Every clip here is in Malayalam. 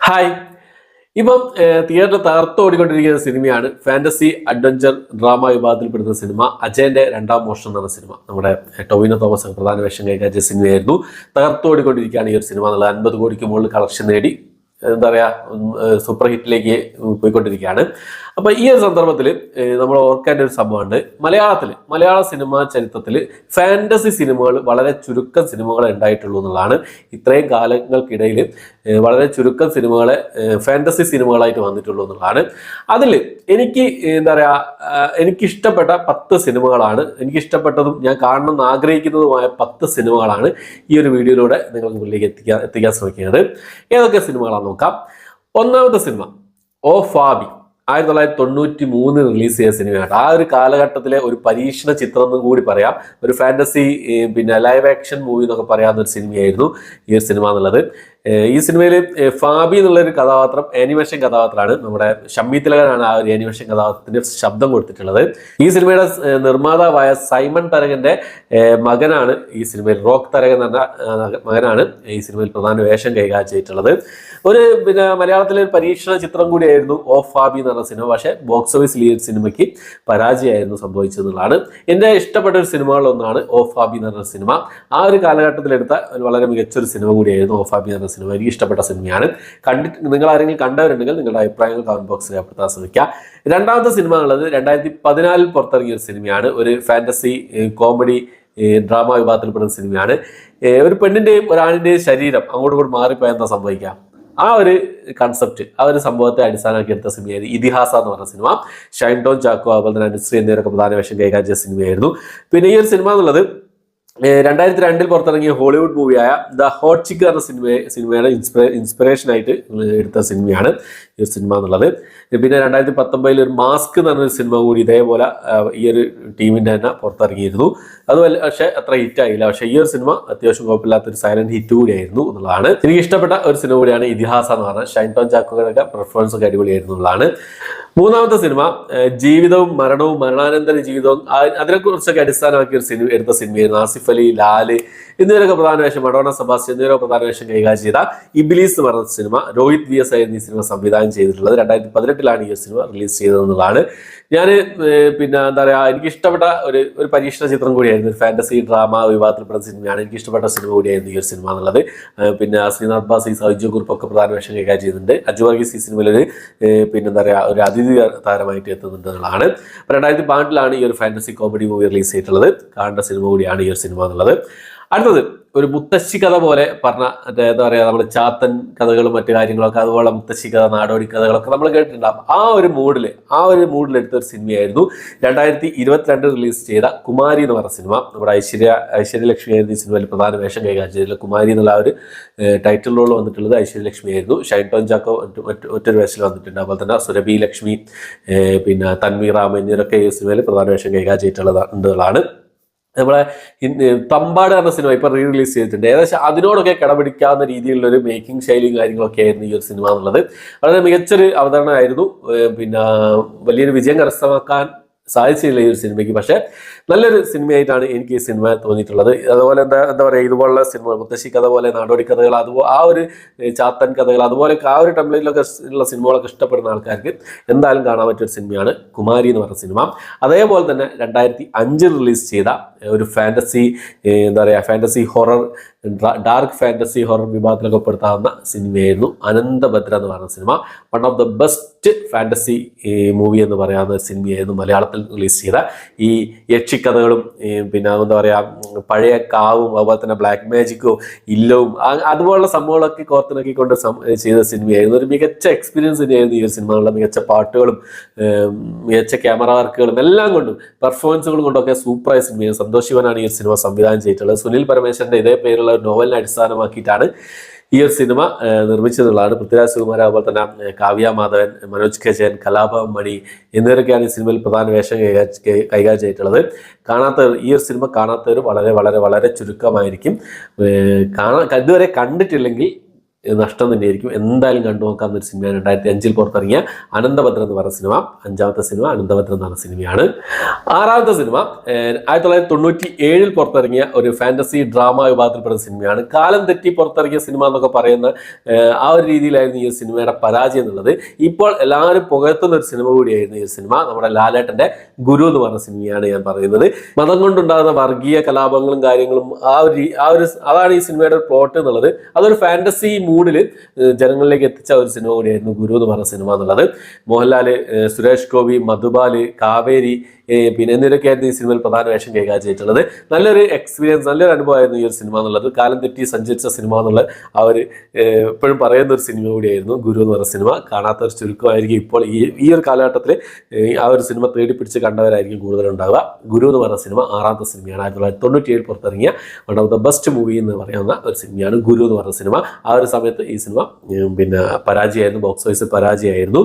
ഹായ്. ഇപ്പം തിയേറ്ററിൽ തകർത്തോടിക്കൊണ്ടിരിക്കുന്ന സിനിമയാണ് ഫാന്റസി അഡ്വഞ്ചർ ഡ്രാമ വിഭാഗത്തിൽപ്പെടുന്ന സിനിമ അജയന്റെ രണ്ടാം മോഷണം എന്ന സിനിമ. നമ്മുടെ ടൊവിനോ തോമസ് പ്രധാന വേഷം കൈകാര്യം സിനിമയായിരുന്നു. തകർത്തോടിക്കൊണ്ടിരിക്കുകയാണ് ഈ ഒരു സിനിമ എന്നുള്ളത്. 50 കോടിക്ക് മുകളിൽ കളക്ഷൻ നേടി എന്താ പറയുക സൂപ്പർ ഹിറ്റിലേക്ക് പോയിക്കൊണ്ടിരിക്കുകയാണ്. അപ്പോൾ ഈ ഒരു സന്ദർഭത്തിൽ നമ്മൾ ഓർക്കേണ്ട ഒരു സംഭവമുണ്ട്. മലയാള സിനിമാ ചരിത്രത്തിൽ ഫാന്റസി സിനിമകൾ വളരെ ചുരുക്കം സിനിമകളെ ഉണ്ടായിട്ടുള്ളൂ എന്നുള്ളതാണ്. ഇത്രയും കാലങ്ങൾക്കിടയിൽ വളരെ ചുരുക്കം സിനിമകളെ ഫാന്റസി സിനിമകളായിട്ട് വന്നിട്ടുള്ളൂ എന്നുള്ളതാണ്. അതിൽ എനിക്ക് എന്താ പറയുക എനിക്കിഷ്ടപ്പെട്ട 10 സിനിമകളാണ്, എനിക്കിഷ്ടപ്പെട്ടതും ഞാൻ കാണണമെന്ന് ആഗ്രഹിക്കുന്നതുമായ 10 സിനിമകളാണ് ഈ ഒരു വീഡിയോയിലൂടെ നിങ്ങൾക്ക് മുന്നിലേക്ക് എത്തിക്കാൻ ശ്രമിക്കുന്നത്. ഏതൊക്കെ സിനിമകളാണെന്ന് നോക്കാം. ഒന്നാമത്തെ സിനിമ ഓ ഫാബി 1993 റിലീസ് ചെയ്ത സിനിമയാണ്. ആ ഒരു കാലഘട്ടത്തിലെ ഒരു പരീക്ഷണ ചിത്രം എന്നും കൂടി പറയാം. ഒരു ഫാന്റസി ലൈവ് ആക്ഷൻ മൂവി എന്നൊക്കെ പറയാവുന്ന ഒരു സിനിമയായിരുന്നു ഈ ഒരു സിനിമ എന്നുള്ളത്. ഈ സിനിമയിൽ ഫാബി എന്നുള്ളൊരു കഥാപാത്രം ആനിമേഷൻ കഥാപാത്രമാണ്. നമ്മുടെ ഷമ്മി തിലകനാണ് ആ ഒരു ആനിമേഷൻ കഥാപാത്രത്തിന്റെ ശബ്ദം കൊടുത്തിട്ടുള്ളത്. ഈ സിനിമയുടെ നിർമ്മാതാവായ സൈമൺ തരകന്റെ മകനാണ് ഈ സിനിമയിൽ, റോക്ക് തരകൻ എന്ന മകനാണ് ഈ സിനിമയിൽ പ്രധാന വേഷം കൈകാര്യം ചെയ്തിട്ടുള്ളത്. ഒരു മലയാളത്തിലെ ഒരു പരീക്ഷണ ചിത്രം കൂടിയായിരുന്നു ഓ ഫാബി എന്ന് പറഞ്ഞ സിനിമ. പക്ഷേ ബോക്സ് ഓഫീസിൽ ഈ ഒരു സിനിമയ്ക്ക് പരാജയമായിരുന്നു സംഭവിച്ചതെന്നുള്ളതാണ്. എൻ്റെ ഇഷ്ടപ്പെട്ട ഒരു സിനിമകളിലൊന്നാണ് ഓ ഫാബി എന്ന് പറഞ്ഞ സിനിമ. ആ ഒരു കാലഘട്ടത്തിലെടുത്ത വളരെ മികച്ചൊരു സിനിമ കൂടിയായിരുന്നു ഓ ഫാബി എന്ന സിനിമ. എനിക്ക് ഇഷ്ടപ്പെട്ട സിനിമയാണ്. നിങ്ങൾ ആരെങ്കിലും കണ്ടവരുണ്ടെങ്കിൽ നിങ്ങളുടെ അഭിപ്രായങ്ങൾ കമന്റ് ബോക്സിൽ രേഖപ്പെടുത്താൻ ശ്രമിക്കുക. രണ്ടാമത്തെ സിനിമ എന്നുള്ളത് 2014 പുറത്തിറങ്ങിയ ഒരു സിനിമയാണ്. ഒരു ഫാന്റസി കോമഡി ഡ്രാമ വിഭാഗത്തിൽപ്പെടുന്ന സിനിമയാണ്. ഒരു പെണ്ണിന്റെയും ഒരാണിന്റെയും ശരീരം അങ്ങോട്ടും ഇങ്ങോട്ട് മാറിപ്പോയാൽ എന്താ സംഭവിക്കാം, ആ ഒരു കൺസെപ്റ്റ്, ആ ഒരു സംഭവത്തെ അടിസ്ഥാനമാക്കി എടുത്ത സിനിമയായിരുന്നു ഇതിഹാസ എന്ന് പറഞ്ഞ സിനിമ. ഷൈൻ ടോം ചാക്കോ അതുപോലെ തന്നെ അനുശ്രീ എന്നിവരൊക്കെ പ്രധാന വേഷം കൈകാര്യം ചെയ്ത സിനിമയായിരുന്നു. പിന്നെ ഈ ഒരു സിനിമ എന്നുള്ളത് 2002 പുറത്തിറങ്ങിയ ഹോളിവുഡ് മൂവിയായ ദ ഹോട്ട് ചിക്ക് എന്ന സിനിമയുടെ ഇൻസ്പിറേഷൻ ആയിട്ട് എടുത്ത സിനിമയാണ് ഈ ഒരു സിനിമ എന്നുള്ളത്. പിന്നെ 2019 ഒരു മാസ്ക് എന്ന് പറഞ്ഞൊരു സിനിമ കൂടി ഇതേപോലെ ഈ ഒരു ടീമിന്റെ തന്നെ പുറത്തിറങ്ങിയിരുന്നു. അതുപോലെ പക്ഷേ അത്ര ഹിറ്റ് ആയില്ല. പക്ഷേ ഈ ഒരു സിനിമ അത്യാവശ്യം കുഴപ്പമില്ലാത്തൊരു സൈലന്റ് ഹിറ്റ് കൂടിയായിരുന്നു എന്നുള്ളതാണ്. എനിക്ക് ഇഷ്ടപ്പെട്ട ഒരു സിനിമ കൂടിയാണ് ഇതിഹാസ എന്ന് പറഞ്ഞാൽ. ഷൈൻ ടോം ചാക്കോയുടെ പെർഫോമൻസ് ഒക്കെ അടിപൊളിയായിരുന്നു എന്നുള്ളതാണ്. മൂന്നാമത്തെ സിനിമ ജീവിതവും മരണവും മരണാനന്തര ജീവിതവും അതിനെക്കുറിച്ചൊക്കെ അടിസ്ഥാനമാക്കിയ ഒരു സിനിമ എടുത്ത സിനിമയായിരുന്നു. ആസിഫ് അലി, ലാല് എന്നിവരൊക്കെ പ്രധാന വേഷം, മഡോണ സെബാസ്റ്റ്യൻ എന്നിവരൊക്കെ പ്രധാന വേഷം കൈകാര്യം ചെയ്ത ഇബിലീസ് എന്ന് പറഞ്ഞ സിനിമ രോഹിത് VS ആയിരുന്നു ഈ സിനിമ സംവിധാനം ചെയ്തിട്ടുള്ളത്. 2018 ഈ സിനിമ റിലീസ് ചെയ്തതെന്നുള്ളതാണ്. ഞാൻ എന്താ പറയുക എനിക്ക് ഇഷ്ടപ്പെട്ട ഒരു പരീക്ഷണ ചിത്രം കൂടിയായിരുന്നു. ഒരു ഫാന്റസി ഡ്രാമ വിഭാഗത്തിൽപ്പെടുന്ന സിനിമയാണ്. എനിക്ക് ഇഷ്ടപ്പെട്ട സിനിമ കൂടിയായിരുന്നു ഈ ഒരു സിനിമ എന്നുള്ളത്. ശ്രീനാഥ് ബാസി, സൗജു കുറുപ്പൊക്കെ പ്രധാന വേഷം കൈകാര്യം ചെയ്യുന്നുണ്ട്. അജു വർഗീസ് ഈ സിനിമയിൽ എന്താ പറയുക ഒരു അതിഥി താരമായിട്ട് എത്തുന്നുണ്ട് എന്നുള്ളതാണ്. 2018 ഈ ഒരു ഫാന്റസി കോമഡി മൂവി റിലീസ് ചെയ്തിട്ടുള്ളത്. കാണേണ്ട സിനിമ കൂടിയാണ് ഈ ഒരു സിനിമ എന്നുള്ളത്. അടുത്തത് ഒരു മുത്തശ്ശി കഥ പോലെ പറഞ്ഞ എന്താ പറയുക നമ്മൾ ചാത്തൻ കഥകളും മറ്റു കാര്യങ്ങളൊക്കെ അതുപോലെ മുത്തശ്ശി കഥ, നാടോടി കഥകളൊക്കെ നമ്മൾ കേട്ടിട്ടുണ്ടാകും. ആ ഒരു മൂഡിൽ എടുത്ത ഒരു സിനിമയായിരുന്നു 2022 റിലീസ് ചെയ്ത കുമാരി എന്ന് പറഞ്ഞ സിനിമ. നമ്മുടെ ഐശ്വര്യലക്ഷ്മി ആയിരുന്നു ഈ സിനിമയിൽ പ്രധാന വേഷം കൈകാര്യം ചെയ്തിട്ടുള്ള. കുമാരി എന്നുള്ള ഒരു ടൈറ്റിൽ റോൾ വന്നിട്ടുള്ളത് ഐശ്വര്യലക്ഷ്മി ആയിരുന്നു. ഷൈൻ ടോം ചാക്കോ മറ്റൊരു വേഷത്തിൽ വന്നിട്ടുണ്ട്. അതുപോലെ തന്നെ സുരഭി ലക്ഷ്മി, തൻവീർ റാം എന്നിവരൊക്കെ ഈ സിനിമയിൽ പ്രധാന വേഷം കൈകാര്യം ചെയ്തിട്ടുള്ളതാണ്. നമ്മളെ തമ്പാട് എന്ന സിനിമ ഇപ്പൊ റിലീസ് ചെയ്തിട്ടുണ്ട്. ഏകദേശം അതിനോടൊക്കെ കിടപിടിക്കാവുന്ന രീതിയിലുള്ള ഒരു മേക്കിംഗ് ശൈലിയും കാര്യങ്ങളൊക്കെ ആയിരുന്നു ഈ ഒരു സിനിമ എന്നുള്ളത്. വളരെ മികച്ചൊരു അവതരണമായിരുന്നു. വലിയൊരു വിജയം കരസ്ഥമാക്കാൻ സാധിച്ചില്ല ഈ ഒരു സിനിമയ്ക്ക്. പക്ഷെ നല്ലൊരു സിനിമയായിട്ടാണ് എനിക്ക് ഈ സിനിമ തോന്നിയിട്ടുള്ളത്. അതുപോലെ എന്താ പറയുക ഇതുപോലുള്ള സിനിമ മുത്തശ്ശി കഥ പോലെ നാടോടി കഥകൾ, ആ ഒരു ചാത്തൻ കഥകൾ, അതുപോലെയൊക്കെ ആ ഒരു ടെംപ്ലേറ്റിലൊക്കെ ഉള്ള സിനിമകളൊക്കെ ഇഷ്ടപ്പെടുന്ന ആൾക്കാർക്ക് എന്തായാലും കാണാൻ പറ്റിയൊരു സിനിമയാണ് കുമാരി എന്ന് പറഞ്ഞ സിനിമ. അതേപോലെ തന്നെ 2005 റിലീസ് ചെയ്ത ഒരു fantasy fantasy horror, dark fantasy horror വിഭാഗത്തിലൊക്കെ പെടുത്താവുന്ന സിനിമയായിരുന്നു അനന്തഭദ്ര എന്ന് പറഞ്ഞ സിനിമ. One of the best fantasy movie എന്ന് പറയാവുന്ന സിനിമയായിരുന്നു മലയാളത്തിൽ റിലീസ് ചെയ്ത. ഈ യക്ഷിക്കഥകളും എന്താ പറയുക പഴയ കാവും അതുപോലെ തന്നെ ബ്ലാക്ക് മാജിക്കും ഇല്ലവും അതുപോലുള്ള സംഭവങ്ങളൊക്കെ കോർത്തിണക്കിക്കൊണ്ട് ചെയ്ത സിനിമയായിരുന്നു. ഒരു മികച്ച എക്സ്പീരിയൻസ് തന്നെയായിരുന്നു ഈ ഒരു സിനിമകളുടെ. മികച്ച പാട്ടുകളും മികച്ച ക്യാമറ വർക്കുകളും എല്ലാം കൊണ്ടും പെർഫോമൻസുകളും കൊണ്ടൊക്കെ സൂപ്പറായ സിനിമയാണ്. സന്തോഷ് ശിവനാണ് ഈ ഒരു സിനിമ സംവിധാനം ചെയ്തിട്ടുള്ളത്. സുനിൽ പരമേശ്വരന്റെ ഇതേ പേരുള്ള നോവലിനെ അടിസ്ഥാനമാക്കിയിട്ടാണ് ഈ ഒരു സിനിമ നിർമ്മിച്ചതെന്നുള്ളതാണ്. പൃഥ്വിരാജ് സുകുമാരൻ, അതുപോലെ തന്നെ കാവ്യ മാധവൻ, മനോജ് കെ ജയൻ, കലാഭവൻ മണി എന്നിവരൊക്കെയാണ് ഈ സിനിമയിൽ പ്രധാന വേഷം കൈകാര്യം ചെയ്തിട്ടുള്ളത്. ഈ ഒരു സിനിമ കാണാത്തവർ വളരെ വളരെ വളരെ ചുരുക്കമായിരിക്കും. ഇതുവരെ കണ്ടിട്ടില്ലെങ്കിൽ നഷ്ടം തന്നെയായിരിക്കും. എന്തായാലും കണ്ടു നോക്കാവുന്ന ഒരു സിനിമയാണ് 2005 പുറത്തിറങ്ങിയ അനന്തഭദ്രം എന്ന് പറയുന്ന സിനിമ. 5ാമത്തെ സിനിമ അനന്തഭദ്രം എന്ന് പറഞ്ഞ സിനിമയാണ്. 6ാമത്തെ സിനിമ 1997 പുറത്തിറങ്ങിയ ഒരു ഫാന്റസി ഡ്രാമ വിഭാഗത്തിൽപ്പെടുന്ന സിനിമയാണ്. കാലം തെറ്റി പുറത്തിറങ്ങിയ സിനിമ എന്നൊക്കെ പറയുന്ന ആ ഒരു രീതിയിലായിരുന്നു ഈ സിനിമയുടെ പരാജയം എന്നുള്ളത്. ഇപ്പോൾ എല്ലാവരും പുകഴ്ത്തുന്ന ഒരു സിനിമ കൂടിയായിരുന്നു ഈ സിനിമ. നമ്മുടെ ലാലേട്ടന്റെ ഗുരു എന്ന് പറഞ്ഞ സിനിമയാണ് ഞാൻ പറയുന്നത്. മതം കൊണ്ടുണ്ടാകുന്ന വർഗീയ കലാപങ്ങളും കാര്യങ്ങളും അതാണ് ഈ സിനിമയുടെ ഒരു പ്ലോട്ട് എന്നുള്ളത്. അതൊരു ഫാന്റസി മൂഡില് ജനങ്ങളിലേക്ക് എത്തിച്ച ഒരു സിനിമ കൂടിയായിരുന്നു ഗുരു എന്ന് പറഞ്ഞ സിനിമ എന്നുള്ളത്. മോഹൻലാല്, സുരേഷ് ഗോപി, മധുബാല്, കാവേരി പിന്നെ എന്നിവരൊക്കെയായിരുന്നു ഈ സിനിമയിൽ പ്രധാന വേഷം കൈകാര്യം ചെയ്തിട്ടുള്ളത്. നല്ലൊരു എക്സ്പീരിയൻസ്, നല്ലൊരു അനുഭവമായിരുന്നു ഈ ഒരു സിനിമ എന്നുള്ളത്. കാലം തെറ്റി സഞ്ചരിച്ച സിനിമ എന്നുള്ള ആ ഒരു എപ്പോഴും പറയുന്ന ഒരു സിനിമ കൂടിയായിരുന്നു ഗുരു എന്ന് പറഞ്ഞ സിനിമ. കാണാത്ത ഒരു ചുരുക്കമായിരിക്കും ഇപ്പോൾ ഈ ഒരു കാലഘട്ടത്തിൽ ആ ഒരു സിനിമ തേടി പിടിച്ച് കണ്ടവരായിരിക്കും കൂടുതലുണ്ടാവുക. ഗുരു എന്ന് പറഞ്ഞ സിനിമ 6ാമത്തെ സിനിമയാണ്. 1997 പുറത്തിറങ്ങിയ one of the best movie എന്ന് പറയാവുന്ന ഒരു സിനിമയാണ് ഗുരു എന്ന് പറഞ്ഞ സിനിമ. ആ ഒരു സമയത്ത് ഈ സിനിമ പിന്നെ പരാജയമായിരുന്നു, ബോക്സ് ഓഫീസിൽ പരാജയമായിരുന്നു.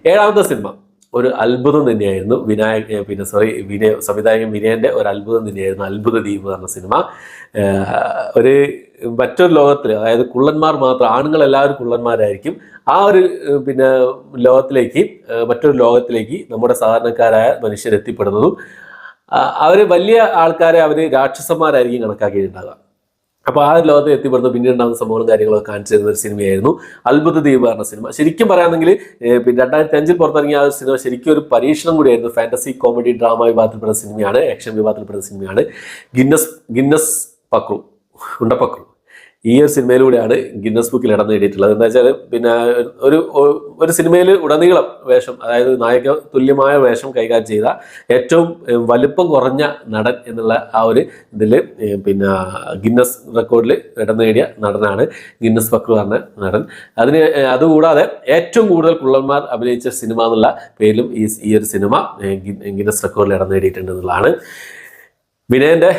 7ാമത്തെ സിനിമ ഒരു അത്ഭുതം തന്നെയായിരുന്നു. സംവിധായകൻ വിനയന്റെ ഒരു അത്ഭുതം തന്നെയായിരുന്നു അത്ഭുത ദ്വീപ് എന്ന സിനിമ. ഒരു മറ്റൊരു ലോകത്തിൽ, അതായത് കുള്ളന്മാർ മാത്രം, ആണുങ്ങളെല്ലാവരും കുള്ളന്മാരായിരിക്കും. ആ ഒരു പിന്നെ ലോകത്തിലേക്ക്, മറ്റൊരു ലോകത്തിലേക്ക് നമ്മുടെ സാധാരണക്കാരായ മനുഷ്യർ എത്തിപ്പെടുന്നതും അവർ വലിയ ആൾക്കാരെ അവർ രാക്ഷസന്മാരായിരിക്കും കണക്കാക്കിയിട്ടുണ്ടാകുക. അപ്പോൾ ആ ലോകത്ത് എത്തിപ്പെടുന്ന പിന്നീട് ഉണ്ടാകുന്ന സംഭവങ്ങളും കാര്യങ്ങളൊക്കെ കാണിച്ചു തരുന്ന ഒരു സിനിമയായിരുന്നു അത്ഭുത ദ്വീപ് പറഞ്ഞ സിനിമ. ശരിക്കും പറയുകയാണെങ്കിൽ പിന്നെ 2005 പുറത്തിറങ്ങിയ ആ ഒരു സിനിമ ശരിക്കും ഒരു പരീക്ഷണം കൂടിയായിരുന്നു. ഫാന്റസി കോമഡി ഡ്രാമ വിഭാഗത്തിൽപ്പെടുന്ന സിനിമയാണ്, ആക്ഷൻ വിഭാഗത്തിൽപ്പെടുന്ന സിനിമയാണ്. ഗിന്നസ് പക്രു ഉണ്ടപ്പക്രു ഈ ഒരു സിനിമയിലൂടെയാണ് ഗിന്നസ് ബുക്കിൽ ഇടം നേടിയിട്ടുള്ളത്. എന്താ വെച്ചാൽ പിന്നെ ഒരു സിനിമയിൽ ഉടനീളം വേഷം, അതായത് നായക തുല്യമായ വേഷം കൈകാര്യം ചെയ്ത ഏറ്റവും വലുപ്പം കുറഞ്ഞ നടൻ എന്നുള്ള ആ ഒരു ഇതിൽ പിന്നെ ഗിന്നസ് റെക്കോർഡിൽ ഇടം നേടിയ നടനാണ് ഗിന്നസ് പക്രു പറഞ്ഞ നടൻ. അതുകൂടാതെ ഏറ്റവും കൂടുതൽ കുള്ളന്മാർ അഭിനയിച്ച സിനിമ എന്നുള്ള പേരിലും ഈ ഒരു സിനിമ ഗിന്നസ് റെക്കോർഡിൽ ഇടം നേടിയിട്ടുണ്ട് എന്നുള്ളതാണ്. വിനയന്റെ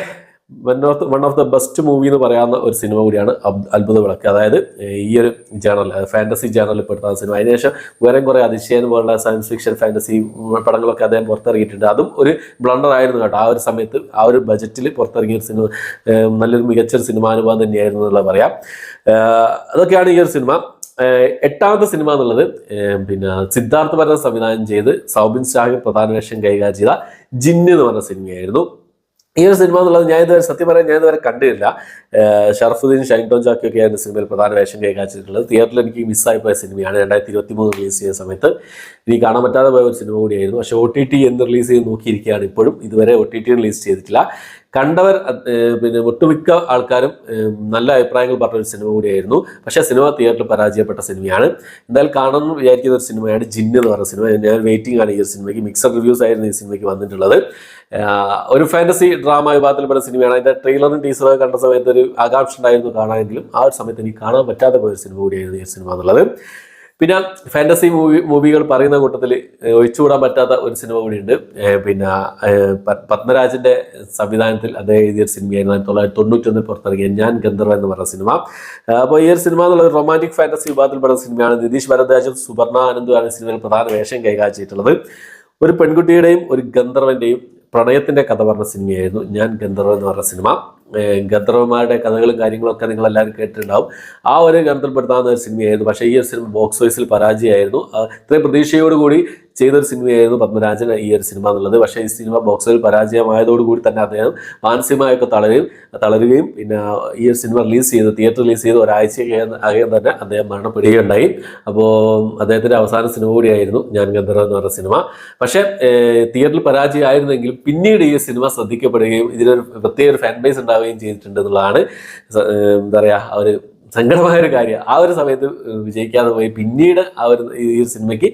one of the best movie എന്ന് പറയാവുന്ന ഒരു സിനിമ കൂടിയാണ് അത്ഭുത വിളക്ക്. അതായത് ഈ ഒരു ജേണൽ, ഫാന്റസി ജേണലിൽ പെടുത്തുന്ന സിനിമ. അതിനുശേഷം വേറെ കുറെ അതിശയൻ പോലുള്ള സയൻസ് ഫിക്ഷൻ ഫാന്റസി പടങ്ങളൊക്കെ അദ്ദേഹം പുറത്തിറങ്ങിയിട്ടുണ്ട്. അതും ഒരു ബ്ലണ്ടർ ആയിരുന്നു കേട്ടോ. ആ ഒരു സമയത്ത് ആ ഒരു ബജറ്റിൽ പുറത്തിറങ്ങിയ ഒരു സിനിമ നല്ലൊരു മികച്ചൊരു സിനിമാനുഭവം തന്നെയായിരുന്നു എന്നുള്ള പറയാം. അതൊക്കെയാണ് ഈ ഒരു സിനിമ. 8ാമത്തെ സിനിമ എന്നുള്ളത് പിന്നെ സിദ്ധാർത്ഥ് ഭരതൻ സംവിധാനം ചെയ്ത് സൗബിൻ ഷാഹിർ പ്രധാന വേഷം കൈകാര്യം ചെയ്ത ജിന്ന് എന്ന് പറഞ്ഞ സിനിമയായിരുന്നു. ഈ ഒരു സിനിമ എന്നുള്ളത് സത്യം പറയാൻ ഞാൻ ഇതുവരെ കണ്ടിട്ടില്ല. ഷറഫുദ്ദീൻ, ഷൈൻ ടോൺ ചാക്കി ഒക്കെയാണ് സിനിമയിൽ പ്രധാന വേഷം കൈകാര്യം ചെയ്തിട്ടുള്ളത്. തിയേറ്ററിൽ എനിക്ക് മിസ്സായി പോയ സിനിമയാണ്. 2023 റിലീസ് ചെയ്ത സമയത്ത് എനിക്ക് കാണാൻ പറ്റാതെ പോയ ഒരു സിനിമ കൂടിയായിരുന്നു. പക്ഷേ OTT എന്ന് റിലീസ് ചെയ്ത് നോക്കിയിരിക്കുകയാണ്. ഇപ്പോഴും ഇതുവരെ OTT റിലീസ് ചെയ്തിട്ടില്ല. കണ്ടവർ പിന്നെ ഒട്ടുമിക്ക ആൾക്കാരും നല്ല അഭിപ്രായങ്ങൾ പറഞ്ഞൊരു സിനിമ കൂടിയായിരുന്നു. പക്ഷേ സിനിമ തിയേറ്ററിൽ പരാജയപ്പെട്ട സിനിമയാണ്. എന്തായാലും കാണണമെന്ന് വിചാരിക്കുന്ന ഒരു സിനിമയാണ് ജിന്ന് എന്ന് പറഞ്ഞ സിനിമ. ഞാൻ വെയിറ്റിംഗ് ആണ് ഈ ഒരു സിനിമയ്ക്ക്. മിക്സഡ് റിവ്യൂസ് ആയിരുന്നു ഈ സിനിമയ്ക്ക് വന്നിട്ടുള്ളത്. ഒരു ഫാന്റസി ഡ്രാമ വിഭാഗത്തിൽപ്പെട്ട സിനിമയാണ്. അതിൻ്റെ ട്രെയിലറും ടീസറും കണ്ട സമയത്ത് ഒരു ആകാംക്ഷ ഉണ്ടായിരുന്നു കാണാനെങ്കിലും ആ ഒരു സമയത്ത് എനിക്ക് കാണാൻ പറ്റാതെ പോയൊരു സിനിമ കൂടിയായിരുന്നു ഈ സിനിമ എന്നുള്ളത്. പിന്നെ ഫാന്റസി മൂവികൾ പറയുന്ന കൂട്ടത്തിൽ ഒഴിച്ചുകൂടാൻ പറ്റാത്ത ഒരു സിനിമ കൂടിയുണ്ട്. പിന്നെ പത്മരാജന്റെ സംവിധാനത്തിൽ അദ്ദേഹം എഴുതിയ സിനിമയായിരുന്നു 1991 പുറത്തിറങ്ങിയ ഞാൻ ഗന്ധർവ എന്ന് പറഞ്ഞ സിനിമ. അപ്പോൾ ഈ ഒരു സിനിമ എന്നുള്ള റൊമാൻറ്റിക് ഫാന്റസി വിഭാഗത്തിൽപ്പെടുന്ന സിനിമയാണ്. നിതീഷ് ഭരദ്വാജും സുവർണ ആനന്ദുമാണ് സിനിമയിൽ പ്രധാന വേഷം കൈകാര്യം ചെയ്തിട്ടുള്ളത്. ഒരു പെൺകുട്ടിയുടെയും ഒരു ഗന്ധർവന്റെയും പ്രണയത്തിന്റെ കഥ പറഞ്ഞ സിനിമയായിരുന്നു ഞാൻ ഗന്ധർവ എന്ന് പറഞ്ഞ സിനിമ. ഗന്ധർവന്മാരുടെ കഥകളും കാര്യങ്ങളൊക്കെ നിങ്ങളെല്ലാവരും കേട്ടിട്ടുണ്ടാവും. ആ ഒരു ഗന്ധർവപ്പെടുത്താവുന്ന ഒരു സിനിമയായിരുന്നു. പക്ഷേ ഈ ഒരു സിനിമ ബോക്സ് ഓഫീസിൽ പരാജയമായിരുന്നു. ഇത്രയും പ്രതീക്ഷയോടുകൂടി ചെയ്തൊരു സിനിമയായിരുന്നു പത്മരാജൻ ഈ ഒരു സിനിമ എന്നുള്ളത്. പക്ഷേ ഈ സിനിമ ബോക്സിൽ പരാജയമായതോടുകൂടി തന്നെ അദ്ദേഹം മാനസികമായൊക്കെ തളരുകയും പിന്നെ ഈ ഒരു സിനിമ തിയേറ്റർ റിലീസ് ചെയ്ത് ഒരാഴ്ചയ്ക്കകം തന്നെ അദ്ദേഹം മരണപ്പെടുകയുണ്ടായി. അപ്പോൾ അദ്ദേഹത്തിൻ്റെ അവസാന സിനിമ കൂടിയായിരുന്നു ഞാൻ ഗന്ധർവ എന്ന് പറഞ്ഞ സിനിമ. പക്ഷേ തിയേറ്ററിൽ പരാജയമായിരുന്നെങ്കിലും പിന്നീട് ഈ സിനിമ ശ്രദ്ധിക്കപ്പെടുകയും ഇതിനൊരു പ്രത്യേക ഒരു ഫാൻ ബേസ് ഉണ്ടാവുകയും ചെയ്തിട്ടുണ്ട് എന്നുള്ളതാണ് എന്താ പറയുക ഒരു സങ്കടമായൊരു കാര്യം. ആ ഒരു സമയത്ത് വിജയിക്കാതെ പോയി പിന്നീട് ഈ ഒരു സിനിമയ്ക്ക്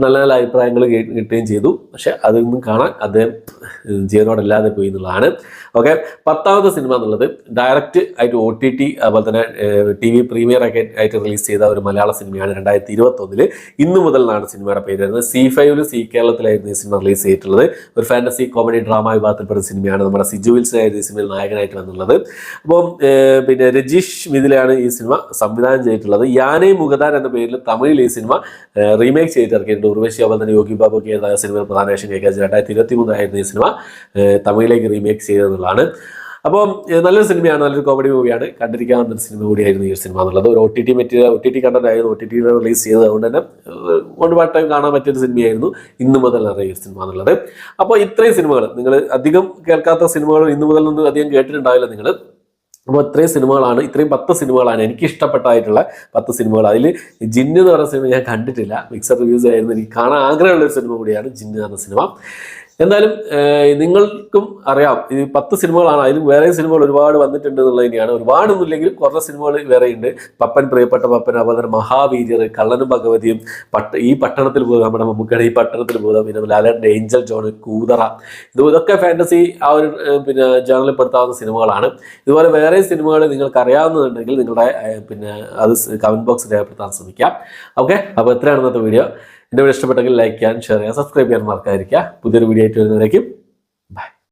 നല്ല നല്ല അഭിപ്രായങ്ങൾ കിട്ടുകയും ചെയ്തു. പക്ഷെ അതൊന്നും കാണാൻ അദ്ദേഹം ജീവനോടല്ലാതെ പോയി എന്നുള്ളതാണ്. ഓക്കെ, 10ാമത്തെ സിനിമ എന്നുള്ളത് ഡയറക്റ്റ് ആയിട്ട് OTT അതുപോലെ തന്നെ TV പ്രീമിയർ ഒക്കെ ആയിട്ട് റിലീസ് ചെയ്ത ഒരു മലയാള സിനിമയാണ്. 2021 ഇന്നു മുതൽ എന്നാണ് സിനിമയുടെ പേര് വരുന്നത്. C5 സി കേരളത്തിലായിരുന്നു ഈ സിനിമ റിലീസ് ചെയ്തിട്ടുള്ളത്. ഒരു ഫാന്റസി കോമഡി ഡ്രാമ വിഭാഗത്തിൽപ്പെടുന്ന സിനിമയാണ്. നമ്മുടെ സിജു വിൽസൺ ആയിരുന്നു ഈ സിനിമയിൽ നായകനായിട്ട് വന്നുള്ളത്. അപ്പം പിന്നെ രജീഷ് മിഥിലാണ് ഈ സിനിമ സംവിധാനം ചെയ്തിട്ടുള്ളത്. യാനൈ മുഖദാൻ എന്ന പേരിൽ തമിഴിൽ ഈ സിനിമ റീമേക്ക് ചെയ്തിറക്കിയിട്ടുണ്ട്. ഉർവശി അതുപോലെ തന്നെ യോഗി ബാബു ഒക്കെ സിനിമയിൽ പ്രധാന വേഷം കൈകാര്യം 2023 ആയിരുന്നു ഈ സിനിമ തമിഴിലേക്ക് റീമേക്ക് ചെയ്തതെന്നുള്ളതാണ്. അപ്പം നല്ലൊരു സിനിമയാണ്, നല്ലൊരു കോമഡി മൂവിയാണ്, കണ്ടിരിക്കാവുന്ന ഒരു സിനിമ കൂടിയായിരുന്നു ഈ ഒരു സിനിമ എന്നുള്ളത്. ഒരു OTT കണ്ടന്റ് ആയിരുന്നു, OTT റിലീസ് ചെയ്തത് അതുകൊണ്ട് തന്നെ ഒരുപാട് ടൈം കാണാൻ പറ്റിയൊരു സിനിമയായിരുന്നു ഇന്നു മുതൽ ഈ ഒരു സിനിമ എന്നുള്ളത്. അപ്പോൾ ഇത്രയും സിനിമകൾ നിങ്ങൾ അധികം കേൾക്കാത്ത സിനിമകൾ ഇന്നു മുതൽ ഒന്നും അധികം കേട്ടിട്ടുണ്ടാവില്ല നിങ്ങൾ. അപ്പോൾ ഇത്രയും സിനിമകളാണ്, ഇത്രയും 10 സിനിമകളാണ് എനിക്ക് ഇഷ്ടപ്പെട്ടായിട്ടുള്ള 10 സിനിമകൾ. അതിൽ ജിന്ന് എന്ന് പറയുന്ന സിനിമ ഞാൻ കണ്ടിട്ടില്ല, മിക്സഡ് റിവ്യൂസ് ആയിരുന്നു. എനിക്ക് കാണാൻ ആഗ്രഹമുള്ള ഒരു സിനിമ കൂടിയാണ് ജിന്ന് എന്ന സിനിമ. എന്തായാലും നിങ്ങൾക്കും അറിയാം ഈ 10 സിനിമകളാണ്, അതിലും വേറെ സിനിമകൾ ഒരുപാട് വന്നിട്ടുണ്ട് എന്നുള്ളത് തന്നെയാണ്. ഒരുപാടൊന്നും ഇല്ലെങ്കിൽ കുറച്ച് സിനിമകൾ വേറെയുണ്ട്. പപ്പൻ, പ്രിയപ്പെട്ട പപ്പൻ, അതുപോലെ തന്നെ മഹാവീര്യർ, കള്ളനും ഭഗവതിയും, ഈ പട്ടണത്തിൽ പോകുക, നമ്മുടെ മമ്മൂക്കയുടെ ഈ പട്ടണത്തിൽ പോകുക, പിന്നെ ലാലേട്ടൻ്റെ ഏഞ്ചൽ ജോൺ, കൂതറ, ഇതൊക്കെ ഫാന്റസി ആ ഒരു ജേണലിൽ പെടുത്താവുന്ന സിനിമകളാണ്. ഇതുപോലെ വേറെ സിനിമകൾ നിങ്ങൾക്ക് അറിയാവുന്നതുണ്ടെങ്കിൽ നിങ്ങളുടെ അത് കമന്റ് ബോക്സിൽ രേഖപ്പെടുത്താൻ ശ്രമിക്കാം. ഓക്കെ, അപ്പോൾ എത്രയാണ് ഇന്നത്തെ വീഡിയോ. എൻ്റെ വീഡിയോ ഇഷ്ടപ്പെട്ടെങ്കിൽ ലൈക്ക് ചെയ്യാൻ, ഷെയർ ചെയ്യാൻ, സബ്സ്ക്രൈബ് ചെയ്യാൻ മറക്കാതിരിക്കുക. പുതിയൊരു വീഡിയോ ആയിട്ട് വരുന്നവരേക്കും